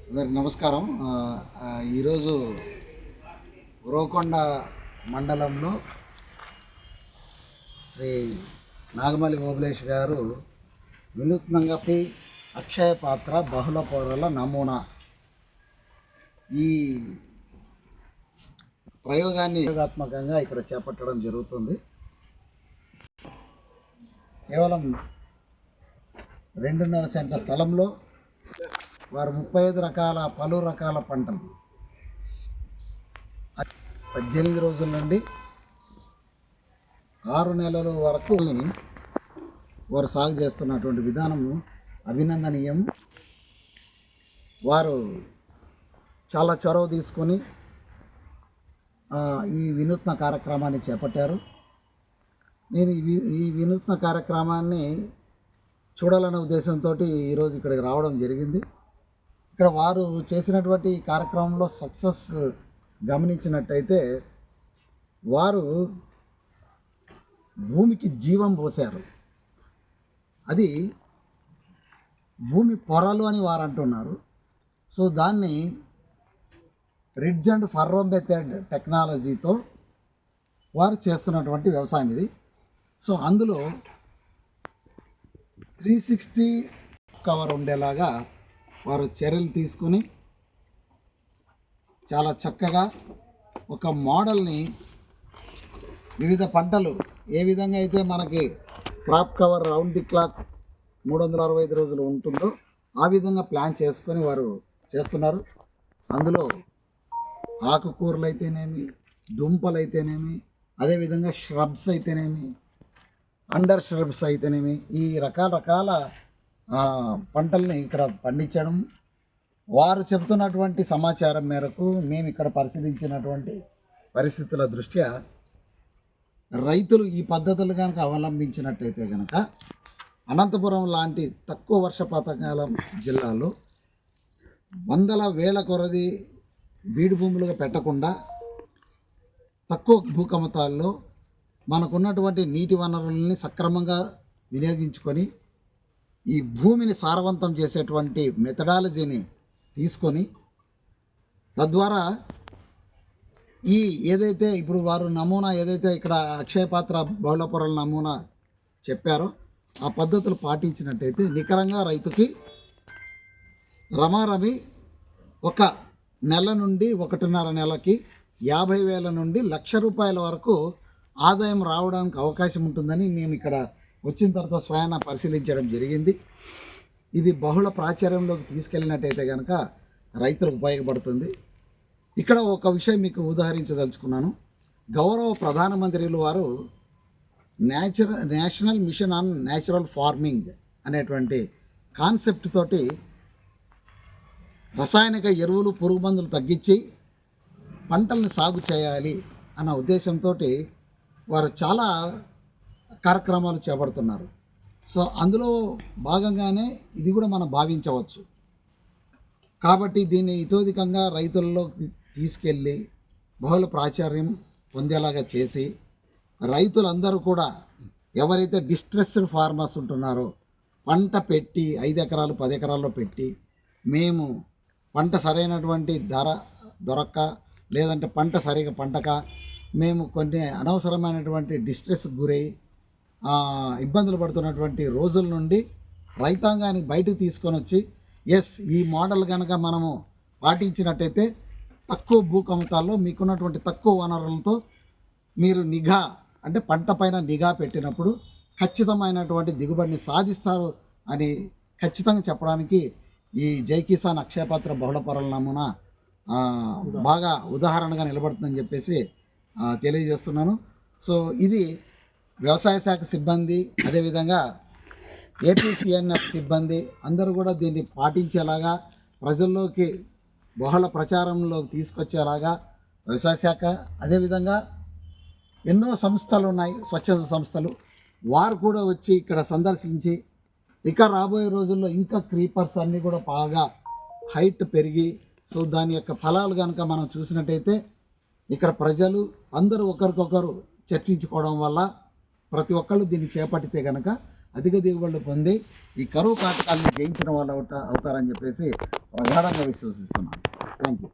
అందరికి నమస్కారం. ఈరోజు ఉరవకొండ మండలంలో శ్రీ నాగమల్లి ఓబులేష్ గారు వినూత్నంగా అక్షయ పాత్ర బహుళ పొరల నమూనా ఈ ప్రయోగాన్ని ప్రయోగాత్మకంగా ఇక్కడ చేపట్టడం జరుగుతుంది. కేవలం 2.5 సెంట్ల స్థలంలో వారు 35 రకాల పలు రకాల పంటలు 18 రోజుల నుండి 6 నెలల వరకు వారు సాగు చేస్తున్నటువంటి విధానము అభినందనీయం. వారు చాలా చొరవ తీసుకొని ఈ వినూత్న కార్యక్రమాన్ని చేపట్టారు. నేను ఈ వినూత్న కార్యక్రమాన్ని చూడాలనే ఉద్దేశంతో ఈరోజు ఇక్కడికి రావడం జరిగింది. ఇక్కడ వారు చేసినటువంటి కార్యక్రమంలో సక్సెస్ గమనించినట్టయితే వారు భూమికి జీవం పోశారు. అది భూమి పొరలు అని వారు అంటున్నారు. సో దాన్ని రిడ్జ్ అండ్ ఫర్రో మెథడ్ టెక్నాలజీతో వారు చేస్తున్నటువంటి వ్యవసాయం ఇది. సో అందులో 360 కవర్ ఉండేలాగా వారు చర్యలు తీసుకుని చాలా చక్కగా ఒక మోడల్ని వివిధ పంటలు ఏ విధంగా అయితే మనకి crop cover round the clock 365 రోజులు ఉంటుందో ఆ విధంగా ప్లాన్ చేసుకొని వారు చేస్తున్నారు. అందులో ఆకుకూరలు అయితేనేమి, దుంపలు అయితేనేమి, అదేవిధంగా ష్రబ్స్ అయితేనేమి, అండర్ ష్రబ్స్ అయితేనేమి, ఈ రకాల పంటల్ని ఇక్కడ పండించడం. వారు చెబుతున్నటువంటి సమాచారం మేరకు మేము ఇక్కడ పరిశీలించినటువంటి పరిస్థితుల దృష్ట్యా రైతులు ఈ పద్ధతులు కనుక అవలంబించినట్టయితే కనుక అనంతపురం లాంటి తక్కువ వర్షపాతకాలం జిల్లాలో వందల వేల కొలది బీడు భూములుగా పెట్టకుండా తక్కువ భూకమతాల్లో మనకున్నటువంటి నీటి వనరులని సక్రమంగా వినియోగించుకొని ఈ భూమిని సారవంతం చేసేటువంటి మెథడాలజీని తీసుకొని తద్వారా ఈ ఏదైతే ఇప్పుడు వారు నమూనా ఏదైతే ఇక్కడ అక్షయ పాత్ర బహుళ పొరల నమూనా చెప్పారో ఆ పద్ధతులు పాటించినట్టయితే నికరంగా రైతుకి రమారమి ఒక నెల నుండి 1.5 నెలకి 50,000 నుండి 1,00,000 రూపాయల వరకు ఆదాయం రావడానికి అవకాశం ఉంటుందని మేము ఇక్కడ వచ్చిన తర్వాత స్వయాన పరిశీలించడం జరిగింది. ఇది బహుళ ప్రాచుర్యంలోకి తీసుకెళ్ళినట్టయితే కనుక రైతులకు ఉపయోగపడుతుంది. ఇక్కడ ఒక విషయం మీకు ఉదాహరించదలుచుకున్నాను. గౌరవ ప్రధానమంత్రులు వారు national mission on natural farming అనేటువంటి కాన్సెప్ట్ తోటి రసాయనిక ఎరువులు, పురుగు మందులు తగ్గించి పంటల్ని సాగు చేయాలి అన్న ఉద్దేశంతో వారు చాలా కార్యక్రమాలు చేపడుతున్నారు. సో అందులో భాగంగానే ఇది కూడా మనం భావించవచ్చు. కాబట్టి దీన్ని ఇతోధికంగా రైతుల్లో తీసుకెళ్ళి బహుళ ప్రాచుర్యం పొందేలాగా చేసి రైతులందరూ కూడా ఎవరైతే డిస్ట్రెస్డ్ ఫార్మర్స్ ఉంటున్నారో పంట పెట్టి 5 ఎకరాలు 10 ఎకరాల్లో పెట్టి మేము పంట సరైనటువంటి ధర దొరక్క లేదంటే పంట సరిగా పంటక మేము కొన్ని అనవసరమైనటువంటి డిస్ట్రెస్ గురై ఇబ్బందులు పడుతున్నటువంటి రోజుల నుండి రైతాంగాన్ని బయటకు తీసుకొని వచ్చి ఈ మోడల్ కనుక మనము పాటించినట్టయితే తక్కువ భూకమతాల్లో మీకున్నటువంటి తక్కువ వనరులతో మీరు నిఘా అంటే పంట పైన నిఘా పెట్టినప్పుడు ఖచ్చితమైనటువంటి దిగుబడిని సాధిస్తారు అని ఖచ్చితంగా చెప్పడానికి ఈ జై కిసాన్ అక్షయపాత్ర బహుళ పొరల నమూనా బాగా ఉదాహరణగా నిలబడుతుందని చెప్పేసి తెలియజేస్తున్నాను. సో ఇది వ్యవసాయ శాఖ సిబ్బంది, అదేవిధంగా ఏపీసీఎన్ఎఫ్ సిబ్బంది అందరూ కూడా దీన్ని పాటించేలాగా ప్రజల్లోకి బహుళ ప్రచారంలోకి తీసుకొచ్చేలాగా వ్యవసాయ శాఖ, అదేవిధంగా ఎన్నో సంస్థలు ఉన్నాయి, స్వచ్ఛంద సంస్థలు, వారు కూడా వచ్చి ఇక్కడ సందర్శించి ఇక రాబోయే రోజుల్లో ఇంకా క్రీపర్స్ అన్నీ కూడా బాగా హైట్ పెరిగి సో దాని యొక్క ఫలాలు కనుక మనం చూసినట్టయితే ఇక్కడ ప్రజలు అందరూ ఒకరికొకరు చర్చించుకోవడం వల్ల ప్రతి ఒక్కళ్ళు దీన్ని చేపట్టితే కనుక అధిక దిగుబడులు పొంది ఈ కరువు కాటకాలను జయించిన వాళ్ళు అవుతారని చెప్పేసి ప్రగాఢంగా విశ్వసిస్తున్నాను. Thank you.